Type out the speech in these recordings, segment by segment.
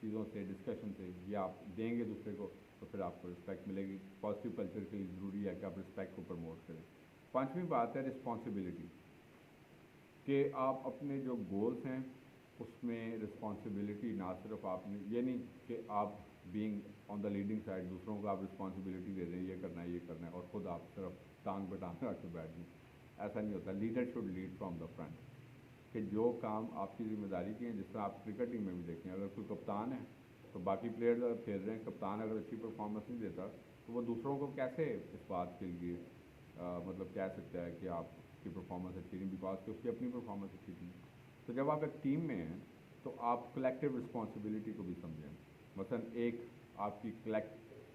چیزوں سے, ڈسکشن سے, یہ آپ دیں گے دوسرے کو تو پھر آپ کو رسپیکٹ ملے گی. پازیٹیو کلچر کے لیے ضروری ہے کہ آپ رسپیکٹ کو پروموٹ کریں. پانچویں بات ہے رسپانسبلٹی, کہ آپ اپنے جو گولز ہیں اس میں رسپانسبلٹی نہ صرف آپ نے, یہ نہیں کہ آپ being on the leading side دوسروں کو آپ رسپانسبلٹی دے دیں, یہ کرنا ہے یہ کرنا ہے, اور خود آپ صرف ٹانگ پہ ٹانگ رکھ کے بیٹھ جائیں. ایسا نہیں ہوتا. Leader should lead from the front, کہ جو کام آپ کی ذمہ داری کے ہیں, جس طرح آپ کرکٹ ٹیم میں بھی دیکھیں, اگر کوئی کپتان ہے تو باقی پلیئرز اگر کھیل رہے ہیں, کپتان اگر اچھی پرفارمنس نہیں دیتا تو وہ دوسروں کو کیسے اس بات کے لیے مطلب کہہ سکتا ہے کہ آپ کی پرفارمنس اچھی نہیں, بیکاز کہ اس کی اپنی پرفارمنس اچھی تھی. تو جب آپ ایک ٹیم میں ہیں تو آپ کلیکٹیو رسپانسبلٹی کو بھی سمجھیں. مثلا ایک آپ کی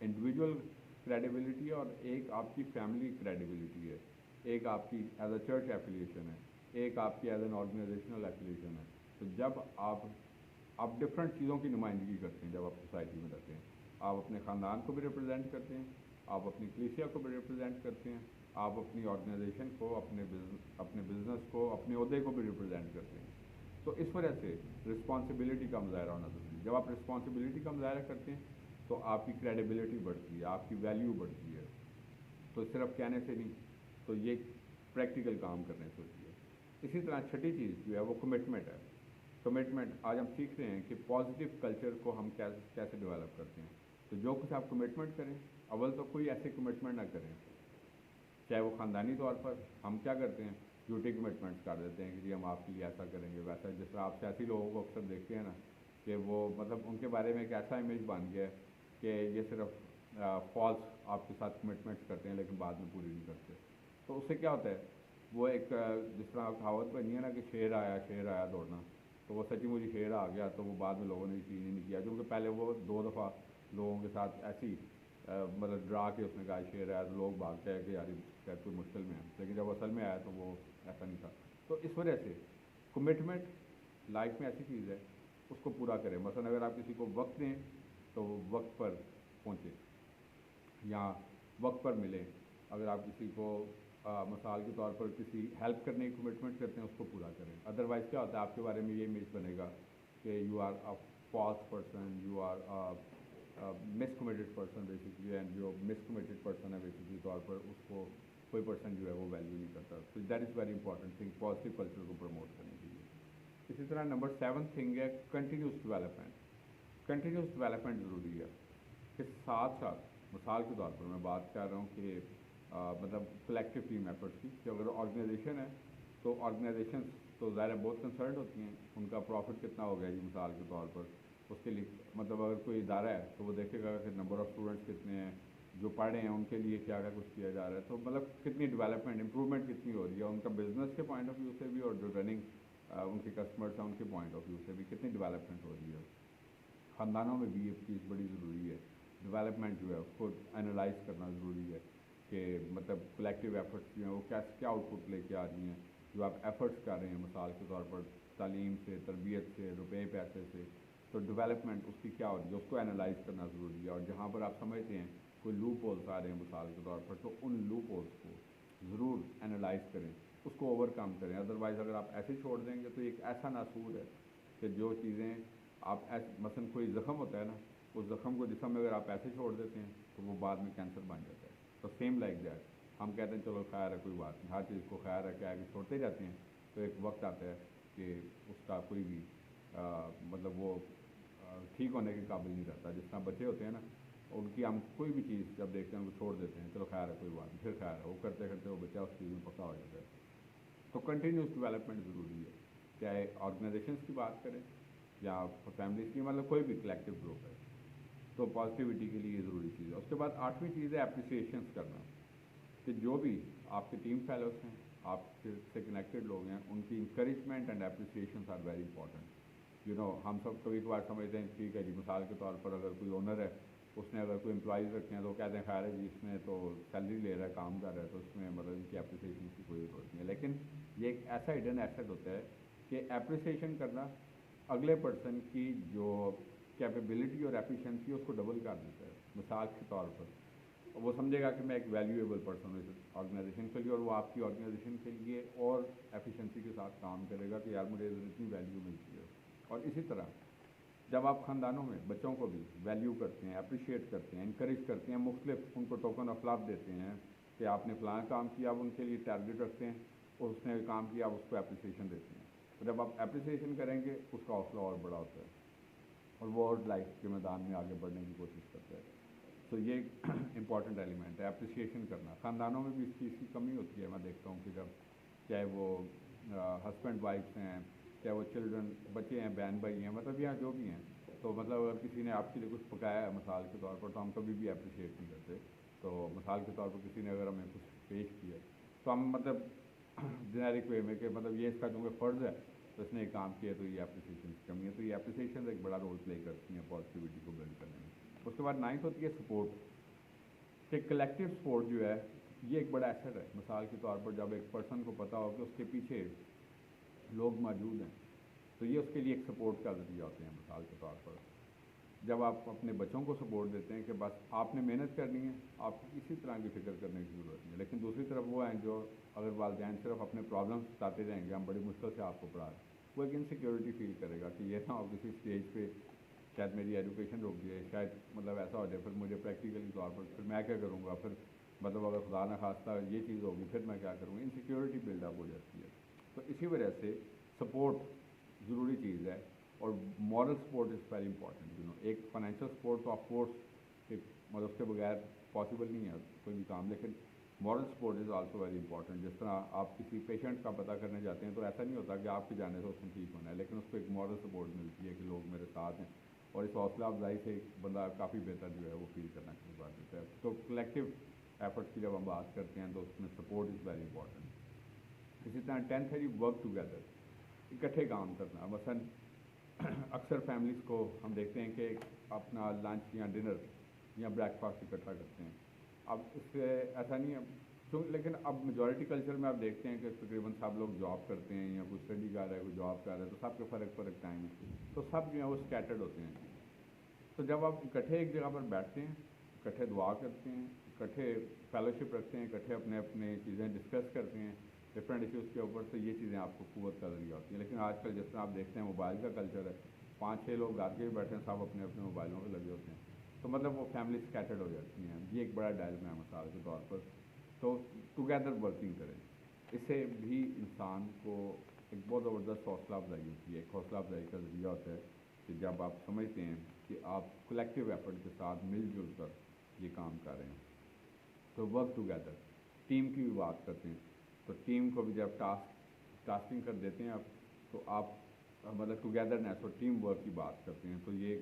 انڈیویجول کریڈیبلٹی ہے اور ایک آپ کی فیملی کریڈیبلٹی ہے, ایک آپ کی ایز اے چرچ ایفیلیشن ہے, ایک آپ کی ایز این آرگنائزیشنل ایفیلیشن ہے. تو جب آپ ڈفرینٹ چیزوں کی نمائندگی کرتے ہیں, جب آپ سوسائٹی میں رہتے ہیں, آپ اپنے خاندان کو بھی ریپرزینٹ کرتے ہیں, آپ اپنی کلیسیا کو بھی ریپرزینٹ کرتے ہیں, آپ اپنی آرگنائزیشن کو, اپنے بزنس کو, اپنے عہدے کو بھی ریپرزینٹ کرتے ہیں. تو اس وجہ سے رسپانسبلٹی کا مظاہرہ ہونا ضروری ہے. جب آپ رسپانسبلٹی کا مظاہرہ کرتے ہیں تو آپ کی کریڈیبلٹی بڑھتی ہے, آپ کی ویلیو بڑھتی ہے. تو صرف کہنے سے نہیں, تو یہ پریکٹیکل کام کرنے سے ہوتی ہے. اسی طرح چھٹی چیز جو ہے وہ کمٹمنٹ ہے. کمٹمنٹ آج ہم سیکھ رہے ہیں کہ پازیٹیو کلچر کو ہم کیسے ڈیولپ کرتے ہیں. تو جو کچھ آپ کمٹمنٹ کریں, اول تو کوئی ایسے کمٹمنٹ نہ کریں, چاہے وہ خاندانی طور پر. ہم کیا کرتے ہیں, جھوٹی کمٹمنٹس کر دیتے ہیں کہ جی ہم آپ کے لیے ایسا کریں گے ویسا. جس طرح آپ سیاسی لوگوں کو اکثر دیکھتے ہیں نا, کہ وہ مطلب ان کے بارے میں ایک ایسا امیج بن گیا ہے کہ یہ صرف فالس آپ کے ساتھ کمٹمنٹس کرتے ہیں لیکن بعد میں پوری نہیں کرتے. تو اس سے کیا ہوتا ہے, وہ ایک جس طرح کہاوت بنی ہے نا کہ شیر آیا دوڑنا, تو وہ سچی مجھے شیر آ گیا تو وہ بعد میں لوگوں نے یقین ہی نہیں کیا, کیونکہ پہلے وہ 2 دفعہ لوگوں کے ساتھ ایسی مطلب ڈرا کے اس نے کہا شیر آیا تو لوگ بھاگتے ہیں کہ یار شاید کوئی مشکل میں ہے, لیکن جب اصل میں آیا تو وہ ایسا نہیں تھا. تو اس وجہ سے کمٹمنٹ لائف میں ایسی چیز ہے, اس کو پورا کریں. مثلا اگر آپ کسی کو وقت دیں تو وہ وقت پر پہنچے یا وقت پر ملے. اگر آپ کسی کو مثال کے طور پر کسی ہیلپ کرنے کی کمٹمنٹ کرتے ہیں, اس کو پورا کریں. ادروائز کیا ہوتا ہے, آپ کے بارے میں یہ امیج بنے گا کہ you are a false person, you are miscommitted person basically, and جو مس کمیٹڈ پرسن ہے بیسکلی طور پر اس کو کوئی پرسن جو ہے وہ ویلیو نہیں کرتا. تو that is very important thing positive culture کو پروموٹ کرنے کے لیے. اسی طرح نمبر 7 تھنگ ہے کنٹینیوس ڈیولپمنٹ. کنٹینیوس ڈیولپمنٹ ضروری ہے کہ ساتھ ساتھ, مثال کے طور پر میں بات کر رہا ہوں کہ مطلب کلیکٹیو ٹیم ایفرٹس کی, کہ اگر آرگنائزیشن ہے تو آرگنائزیشنس تو ظاہر ہے بہت کنسرنڈ ہوتی ہیں, ان کا پروفٹ کتنا ہو گیا جی مثال کے طور پر. اس کے لیے مطلب اگر کوئی ادارہ ہے تو وہ دیکھے گا کہ نمبر آف اسٹوڈنٹس کتنے ہیں, جو پڑھ رہے ہیں ان کے لیے کیا کچھ کیا جا رہا ہے. تو مطلب کتنی ڈیولپمنٹ, امپرومنٹ کتنی ہو رہی ہے ان کا بزنس کے پوائنٹ آف ویو سے بھی, اور جو رننگ ان کے کسٹمرس ہیں ان کے پوائنٹ آف ویو سے بھی کتنی ڈیولپمنٹ ہو رہی ہے. خاندانوں میں بھی یہ چیز بڑی ضروری ہے, ڈیولپمنٹ جو ہے اس کو انالائز کرنا ضروری ہے کہ مطلب کلیکٹیو ایفرٹس جو ہیں وہ کیا آؤٹ پٹ لے کے آ رہی ہیں. جو آپ ایفرٹس کر رہے ہیں مثال کے طور پر تعلیم سے, تربیت سے, روپے پیسے سے, تو ڈیولپمنٹ اس کی کیا ہو رہی ہے اس کو انالائز کرنا ضروری ہے. اور جہاں پر آپ سمجھتے ہیں کوئی لوپ ہولس آ رہے ہیں مثال کے طور پر, تو ان لوپ ہولس کو ضرور انالائز کریں, اس کو اوور کم کریں. ادروائز اگر آپ ایسے چھوڑ دیں گے تو ایک ایسا ناسور ہے کہ جو چیزیں آپ مثلاً کوئی زخم ہوتا ہے نا, اس زخم کو جسم میں اگر آپ ایسے چھوڑ دیتے ہیں تو وہ بعد میں کینسر بن جاتا ہے. تو سیم لائک دیٹ, ہم کہتے ہیں چلو خیر ہے کوئی بات نہیں, ہر چیز کو خیر ہے کیا کہ چھوڑتے جاتے ہیں, تو ایک وقت آتا ہے کہ اس کا کوئی بھی مطلب وہ ٹھیک ہونے کے قابل نہیں رہتا. جس طرح بچے ہوتے ہیں نا, ان کی ہم کوئی بھی چیز جب دیکھتے ہیں وہ چھوڑ دیتے ہیں, چلو خیر ہے کوئی بات نہیں, پھر خیر ہے, وہ کرتے کرتے وہ بچہ اس چیز میں پکا ہو جاتا ہے. تو کنٹینیوس ڈیولپمنٹ ضروری ہے, چاہے آرگنائزیشنس کی بات کریں یا فیملیز کی, مطلب کوئی بھی کلیکٹیو گروپ ہے. تو پازیٹیوٹی کے لیے یہ ضروری چیز ہے. اس کے بعد 8ویں چیز ہے اپریسیشنس کرنا, کہ جو بھی آپ کے ٹیم فیلوز ہیں, آپ سے کنیکٹڈ لوگ ہیں, ان کی encouragement and appreciations are very important. ہم سب کبھی کبھار سمجھتے ہیں ٹھیک ہے جی, مثال کے طور پر اگر کوئی اونر ہے, اس نے اگر کوئی امپلائیز رکھے ہیں تو وہ کہتے ہیں خیر ہے جی اس نے تو سیلری لے رہا ہے, کام کر رہا ہے, تو اس میں مطلب ان کی اپریسیشن کی کوئی ضرورت نہیں ہے. لیکن یہ ایک ایسا ہڈن ایسٹ ہوتا ہے کہ اپریسیشن کرنا اگلے پرسن کی جو کیپیبلٹی اور ایفیشنسی اس کو ڈبل کر دیتا ہے. مثال کے طور پر وہ سمجھے گا کہ میں ایک ویلیویبل پرسن ہوں اس آرگنائزیشن کے لیے, اور وہ آپ کی آرگنائزیشن کے لیے اور ایفیشنسی کے ساتھ کام کرے گا کہ یار مجھے اتنی ویلیو ملتی ہے. اور اسی طرح جب آپ خاندانوں میں بچوں کو بھی ویلیو کرتے ہیں، اپریشیٹ کرتے ہیں، انکریج کرتے ہیں، مختلف ان کو ٹوکن آف لو دیتے ہیں کہ آپ نے فلاں کام کیا، آپ ان کے لیے ٹارگیٹ رکھتے ہیں، اور اس نے کام کیا آپ اس کو اپریسیشن دیتے ہیں، تو جب آپ اپریسیشن کریں گے اس کا حوصلہ اور بڑا ہوتا ہے اور وہ اور لائف کے میدان میں آگے بڑھنے کی کوشش کرتا ہے. تو یہ ایک امپورٹنٹ ایلیمنٹ ہے اپریسیشن کرنا. خاندانوں میں بھی اس چیز کی کمی ہوتی ہے. میں دیکھتا ہوں کہ جب چاہے وہ ہسبینڈ وائفس ہیں، چاہے وہ چلڈرن بچے ہیں، بہن بھائی ہیں، مطلب یہاں جو بھی ہیں، تو مطلب اگر کسی نے آپ کے لیے کچھ پکایا ہے مثال کے طور پر، تو ہم کبھی بھی اپریشیٹ نہیں کرتے. تو مثال کے طور پر کسی نے اگر ہمیں کچھ پیش کیا تو ہم مطلب جنیرک وے میں کہ مطلب یہ اس کا چونکہ فرض ہے تو اس نے ایک کام کیا تو یہ اپریسیشن کی کمی ہے. تو یہ اپریسیشن ایک بڑا رول پلے کرتی ہیں پازیٹیوٹی کو بلڈ کرنے میں. اس کے بعد 9th ہوتی ہے سپورٹ. کہ کلیکٹیو سپورٹ جو ہے یہ ایک بڑا ایسٹ ہے. مثال کے طور پر جب ایک پرسن کو پتہ ہو کہ اس کے پیچھے لوگ موجود ہیں تو یہ اس کے لیے ایک سپورٹ کا ذریعہ ہوتے ہیں. مثال کے طور پر جب آپ اپنے بچوں کو سپورٹ دیتے ہیں کہ بس آپ نے محنت کرنی ہے، آپ کو کسی طرح کی فکر کرنے کی ضرورت نہیں ہے، لیکن دوسری طرف وہ ہیں جو اگر والدین صرف اپنے پرابلمس بتاتے رہیں گے، ہم بڑی مشکل سے آپ کو پڑھا رہے ہیں، وہ ایک انسیکیورٹی فیل کرے گا کہ یہ نہ ہو کسی اسٹیج پہ شاید میری ایجوکیشن رک جائے، شاید مطلب ایسا ہو جائے پھر مجھے پریکٹیکلی طور پر پھر میں کیا کروں گا، پھر مطلب اگر خدا نہ خواستہ یہ چیز ہوگی پھر میں کیا کروں گا. انسیکیورٹی بلڈ اپ ہو جاتی ہے. تو اسی وجہ سے سپورٹ ضروری چیز ہے. اور moral support is very important. ایک فائنینشیل سپورٹ تو آف کورس مطلب اس کے بغیر پاسبل نہیں ہے کوئی بھی کام، لیکن moral support is also very important. جس طرح آپ کسی پیشنٹ کا پتہ کرنے جاتے ہیں تو ایسا نہیں ہوتا کہ آپ کے جانے سے اس نے ٹھیک ہونا ہے، لیکن اس کو ایک مورل سپورٹ ملتی ہے کہ لوگ میرے ساتھ ہیں، اور اس حوصلہ افزائی سے بندہ کافی بہتر جو ہے وہ فیل کرنا شروع کر دیتا ہے. تو کلیکٹیو ایفرٹس کی جب ہم بات کرتے ہیں تو اس میں سپورٹ از ویری امپورٹنٹ. اسی طرح 10th ہے جی ورک ٹوگیدر. اکٹھے کام کرنا. مثلاً اکثر فیملیز کو ہم دیکھتے ہیں کہ اپنا لنچ یا ڈنر یا بریک فاسٹ اکٹھا کرتے ہیں. اب اس سے ایسا نہیں ہے لیکن اب میجورٹی کلچر میں آپ دیکھتے ہیں کہ تقریباً سب لوگ جاب کرتے ہیں یا کوئی اسٹڈی کر رہا ہے، کوئی جاب کر رہا ہے، تو سب کے فرق ٹائم ہے، تو سب جو ہیں وہ اسکیٹرڈ ہوتے ہیں. تو جب آپ اکٹھے ایک جگہ پر بیٹھتے ہیں، اکٹھے دعا کرتے ہیں، اکٹھے فیلوشپ رکھتے ہیں، اکٹھے اپنے اپنے چیزیں ڈسکس کرتے ہیں ڈفرینٹ ایشوز کے اوپر، تو یہ چیزیں آپ کو قوت کا ذریعہ ہوتی ہیں. لیکن آج کل جس طرح آپ دیکھتے ہیں موبائل کا کلچر ہے، 5-6 لوگ گھر کے بھی بیٹھے ہیں، سب اپنے اپنے موبائلوں پہ لگے ہوتے ہیں، تو مطلب وہ فیملی اسکیٹرڈ ہو جاتی ہیں. یہ ایک بڑا ڈائلما ہے مثال کے طور پر. تو ٹوگیدر ورکنگ کریں. اس سے بھی انسان کو ایک بہت زبردست حوصلہ افزائی ہوتی ہے. ایک حوصلہ افزائی کا ذریعہ ہوتا ہے کہ جب آپ سمجھتے ہیں کہ آپ کلیکٹیو ایفرٹ کے ساتھ مل جل کر یہ کام کر رہے ہیں. تو ورک ٹوگیدر. ٹیم کی بھی بات کرتے ہیں تو ٹیم کو بھی جب ٹاسکنگ کر دیتے ہیں آپ، تو آپ مطلب ٹوگیدرنیس اور ٹیم ورک کی بات کرتے ہیں، تو یہ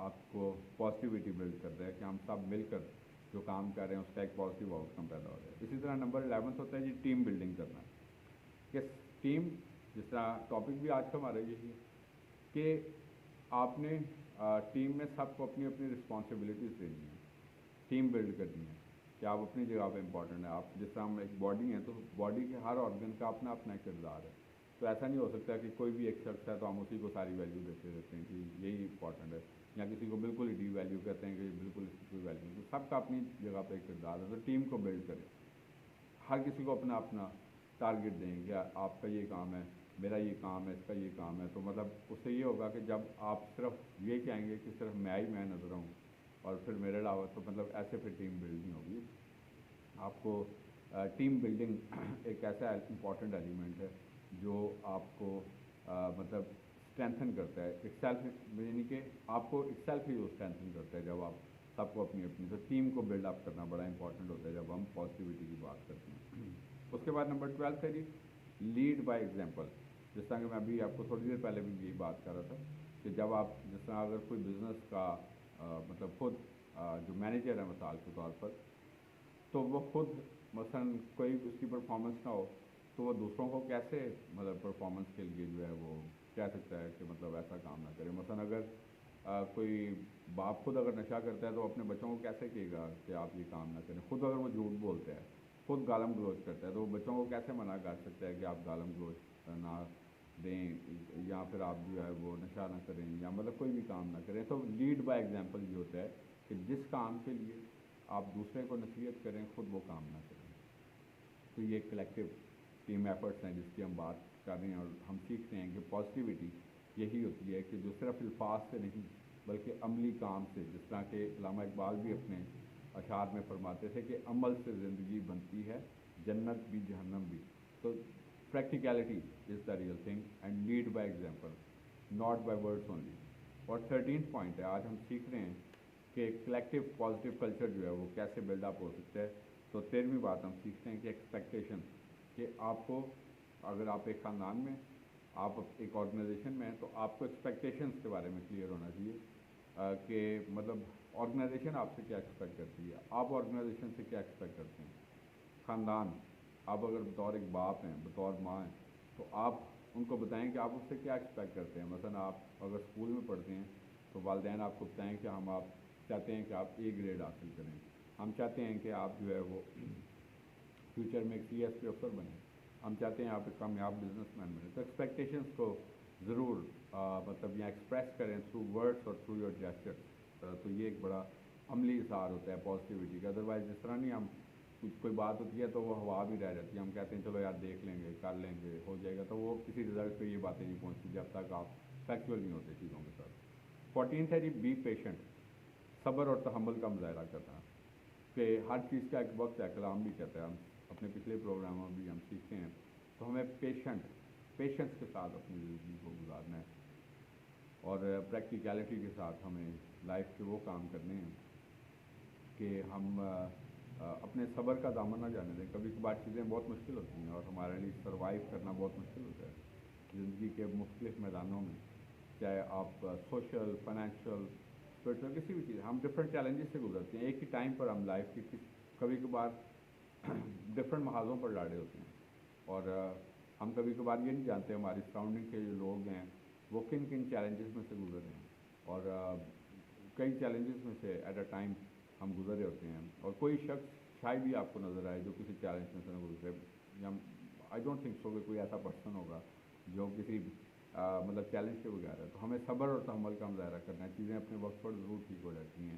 آپ کو پازیٹیوٹی بلڈ کرتا ہے کہ ہم سب مل کر جو کام کر رہے ہیں اس کا ایک پازیٹیو آؤٹ کم پیدا ہو جائے. اسی طرح نمبر 11 ہوتا ہے جی ٹیم بلڈنگ کرنا. کہ ٹیم جس طرح ٹاپک بھی آج کا ہمارا یہی ہے کہ آپ نے ٹیم میں سب کو اپنی اپنی رسپانسبلٹیز دینی ہیں، ٹیم بلڈ کرنی ہے کہ آپ اپنی جگہ پہ امپورٹنٹ ہے. آپ جس طرح ہم ایک باڈی ہیں تو باڈی کے ہر آرگن کا اپنا اپنا ایک کردار ہے. تو ایسا نہیں ہو سکتا کہ کوئی بھی ایک شخص ہے تو ہم اسی کو ساری ویلیو دیتے رہتے ہیں کہ یہی امپورٹنٹ ہے، یا کسی کو بالکل ہی ڈی ویلیو کہتے ہیں کہ بالکل اس کی کوئی ویلیو نہیں. تو سب کا اپنی جگہ پہ ایک کردار ہے. تو ٹیم کو بلڈ کریں، ہر کسی کو اپنا اپنا ٹارگیٹ دیں کہ آپ کا یہ کام ہے، میرا یہ کام ہے، اس کا یہ کام ہے. تو مطلب اس سے یہ ہوگا کہ جب آپ صرف یہ کہیں گے کہ صرف میں نظر آؤں اور پھر میرے علاوہ، تو مطلب ایسے پھر ٹیم بلڈ نہیں ہوگی. آپ کو ٹیم بلڈنگ ایک ایسا امپورٹنٹ ایلیمنٹ ہے جو آپ کو مطلب اسٹرینتھن کرتا ہے. ایک سیلف یعنی کہ آپ کو ایک سیلف ہی وہ اسٹرینتھن کرتا ہے جب آپ سب کو اپنی اپنی. تو ٹیم کو بلڈ اپ کرنا بڑا امپورٹنٹ ہوتا ہے جب ہم پازیٹیوٹی کی بات کرتے ہیں. اس کے بعد نمبر 12 ہے جی لیڈ بائی ایگزامپل. جس طرح کہ میں ابھی آپ کو تھوڑی دیر پہلے بھی یہی بات کر رہا تھا کہ جب آپ جس طرح اگر کوئی بزنس کا مطلب خود جو مینیجر ہے مثال کے طور پر، تو وہ خود مثلاً کوئی اس کی پرفارمنس نہ ہو تو وہ دوسروں کو کیسے مطلب پرفارمنس کے لیے جو ہے وہ کہہ سکتا ہے کہ مطلب ایسا کام نہ کرے. مثلاً اگر کوئی باپ خود اگر نشہ کرتا ہے تو اپنے بچوں کو کیسے کہے گا کہ آپ یہ کام نہ کریں. خود اگر وہ جھوٹ بولتا ہے، خود گالم گلوچ کرتا ہے، تو وہ بچوں کو کیسے منع کر سکتا ہے کہ آپ گالم گلوچ نہ دیں یا پھر آپ جو ہے وہ نشہ نہ کریں یا مطلب کوئی بھی کام نہ کریں. تو لیڈ بائی ایگزامپل یہ ہوتا ہے کہ جس کام کے لیے آپ دوسرے کو نصیحت کریں خود وہ کام نہ کریں. تو یہ کلیکٹیو ٹیم ایفرٹس ہیں جس کی ہم بات کر رہے ہیں، اور ہم سیکھتے ہیں کہ پازیٹیوٹی یہی ہوتی ہے کہ جو صرف الفاظ سے نہیں بلکہ عملی کام سے، جس طرح کہ علامہ اقبال بھی اپنے اشعار میں فرماتے تھے کہ عمل سے زندگی بنتی ہے جنت بھی جہنم بھی. تو practicality is the real thing and led by example not by words only. اور 13 پوائنٹ ہے، آج ہم سیکھ رہے ہیں کہ کلیکٹیو پازیٹیو کلچر جو ہے وہ کیسے بلڈ اپ ہو سکتا ہے. تو 13ویں بات ہم سیکھتے ہیں کہ ایکسپیکٹیشن، کہ آپ کو اگر آپ ایک خاندان میں، آپ ایک آرگنائزیشن میں ہیں تو آپ کو ایکسپیکٹیشنس کے بارے میں کلیئر ہونا چاہیے کہ مطلب آرگنائزیشن آپ سے کیا ایکسپیکٹ کرتی ہے، آپ آرگنائزیشن سے کیا ایکسپیکٹ کرتے ہیں. خاندان، آپ اگر بطور ایک باپ ہیں، بطور ماں ہیں، تو آپ ان کو بتائیں کہ آپ اس سے کیا ایکسپیکٹ کرتے ہیں. مثلا آپ اگر اسکول میں پڑھتے ہیں تو والدین آپ کو بتائیں کہ آپ چاہتے ہیں کہ آپ اے گریڈ حاصل کریں، ہم چاہتے ہیں کہ آپ جو ہے وہ فیوچر میں ایک سی ایس پی افسر بنیں، ہم چاہتے ہیں آپ ایک کامیاب بزنس مین بنیں. تو ایکسپیکٹیشنس کو ضرور مطلب یہاں ایکسپریس کریں تھرو ورڈس اور تھرو یور جیسچرس. تو یہ ایک بڑا عملی اظہار ہوتا ہے پازیٹیوٹی کا. ادروائز جس طرح نہیں ہم کوئی بات ہوتی ہے تو وہ ہوا بھی رہ جاتی ہے، ہم کہتے ہیں چلو یار دیکھ لیں گے، کر لیں گے، ہو جائے گا، تو وہ کسی رزلٹ پہ یہ باتیں نہیں پہنچتی جب تک آپ فیکچوئل نہیں ہوتے چیزوں کے ساتھ. 14 ہے جی بی پیشنٹ، صبر اور تحمل کا مظاہرہ کرنا، کہ ہر چیز کا ایک وقت ہے. کلام بھی کہتا ہے، ہم اپنے پچھلے پروگراموں میں بھی ہم سیکھتے ہیں. تو ہمیں پیشنس کے ساتھ اپنی زندگی کو گزارنا ہے اور پریکٹیکلٹی کے ساتھ ہمیں لائف کے وہ کام کرنے ہیں کہ ہم اپنے صبر کا دامن نہ جانے دیں. کبھی کبھار چیزیں بہت مشکل ہوتی ہیں اور ہمارے لیے سروائیو کرنا بہت مشکل ہوتا ہے زندگی کے مختلف میدانوں میں، چاہے آپ سوشل، فائنینشیل، اسپرچل، کسی بھی چیز. ہم ڈفرینٹ چیلنجز سے گزرتے ہیں ایک ہی ٹائم پر. ہم لائف کی کبھی کبھار ڈفرینٹ محاذوں پر ڈالے ہوتے ہیں اور ہم کبھی کبھار یہ نہیں جانتے ہماری سراؤنڈنگ کے جو لوگ ہیں وہ کن کن چیلنجز میں سے گزر رہے ہیں. اور کئی چیلنجز میں سے ایٹ اے ٹائم ہم گزر رہے ہوتے ہیں اور کوئی شخص شاید ہی آپ کو نظر آئے جو کسی چیلنج میں سے نہ گزرے. آئی ڈونٹ تھنک سو کہ کوئی ایسا پرسن ہوگا جو کسی مطلب چیلنج کے بغیر ہے. تو ہمیں صبر اور تحمل کا مظاہرہ کرنا ہے. چیزیں اپنے وقت پر ضرور ٹھیک ہو جاتی ہیں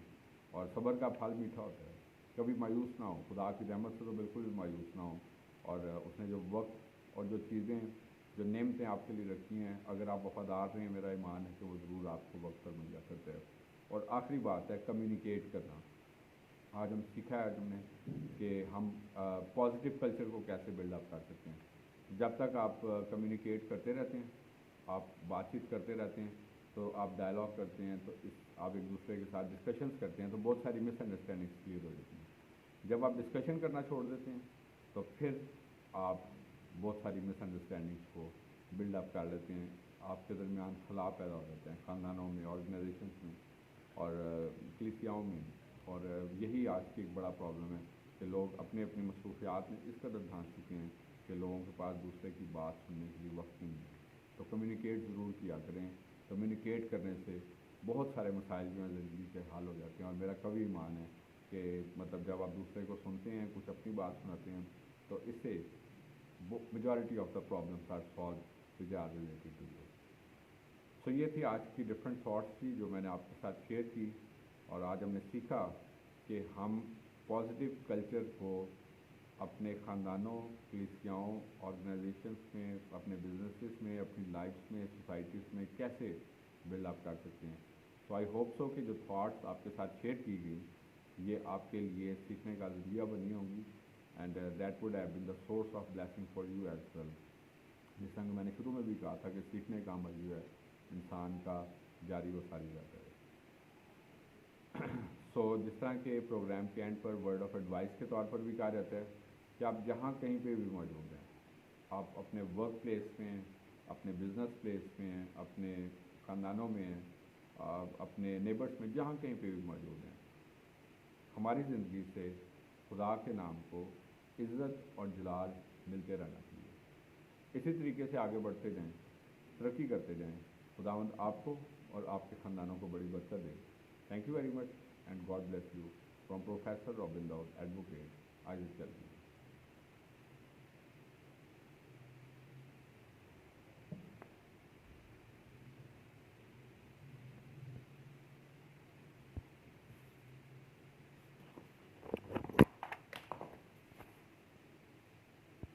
اور صبر کا پھل میٹھا ہوتا ہے. کبھی مایوس نہ ہو، خدا کی رحمت سے تو بالکل بھی مایوس نہ ہو. اور اس نے جو وقت اور جو چیزیں، جو نعمتیں آپ کے لیے رکھی ہیں، اگر آپ وفادار رہے ہیں، میرا ایمان ہے کہ وہ ضرور آپ کو وقت پر مل جا سکتا ہے. اور آخری بات ہے کمیونیکیٹ کرنا. آج ہم سیکھا ہے ہم نے کہ ہم پازیٹیو کلچر کو کیسے بلڈ اپ کر سکتے ہیں. جب تک آپ کمیونیکیٹ کرتے رہتے ہیں، آپ بات چیت کرتے رہتے ہیں، تو آپ ڈائلاگ کرتے ہیں، تو آپ ایک دوسرے کے ساتھ ڈسکشنز کرتے ہیں، تو بہت ساری مس انڈرسٹینڈنگس کلیئر ہو جاتی ہیں. جب آپ ڈسکشن کرنا چھوڑ دیتے ہیں تو پھر آپ بہت ساری مس انڈرسٹینڈنگس کو بلڈ اپ کر لیتے ہیں. آپ کے درمیان خلا پیدا ہو جاتے ہیں خاندانوں میں، آرگنائزیشنس میں اور کلیسیاؤں میں. اور یہی آج کی ایک بڑا پرابلم ہے کہ لوگ اپنے اپنی مصروفیات میں اس قدر دھانس چکے ہیں کہ لوگوں کے پاس دوسرے کی بات سننے کے لیے وقت نہیں ہے. تو کمیونیکیٹ ضرور کیا کریں. کمیونیکیٹ کرنے سے بہت سارے مسائل جو ہیں زندگی کے حل ہو جاتے ہیں. اور میرا کبھی ایمان ہے کہ مطلب جب آپ دوسرے کو سنتے ہیں، کچھ اپنی بات سناتے ہیں، تو اس سے majority of the problems are solve which are related to you. So یہ تھی آج کی ڈفرینٹ تھاٹس تھی جو میں نے آپ کے ساتھ شیئر کی. اور آج ہم نے سیکھا کہ ہم پازیٹیو کلچر کو اپنے خاندانوں، کلیسیاؤں، آرگنائزیشنس میں، اپنے بزنسز میں، اپنی لائفس میں، سوسائٹیز میں کیسے بلڈ اپ کر سکتے ہیں. تو آئی ہوپ سو کہ جو تھاٹس آپ کے ساتھ شیئر کی گئی یہ آپ کے لیے سیکھنے کا ذریعہ بنی ہوں گی. And that would have been the source of blessing for you as well. جس طرح میں نے شروع میں بھی کہا تھا کہ سیکھنے کا عمل جو ہے انسان کا جاری و ساری رہتا ہے. سو جس طرح کے پروگرام کے and per word of advice کے طور پر بھی کہا جاتا ہے کہ آپ جہاں کہیں پہ بھی موجود ہیں، آپ اپنے ورک پلیس میں ہیں، اپنے بزنس پلیس میں ہیں، اپنے خاندانوں میں ہیں، اپنے نیبرس میں، جہاں کہیں پہ بھی موجود ہیں، ہماری زندگی سے خدا کے نام کو عزت اور جلال ملتے رہنا چاہیے. اسی طریقے سے آگے بڑھتے جائیں، ترقی کرتے جائیں. خداوند آپ کو اور آپ کے خاندانوں کو بڑی برکت دے. Thank you very much and God bless you. From professor Robin Daud advocate, I will tell you.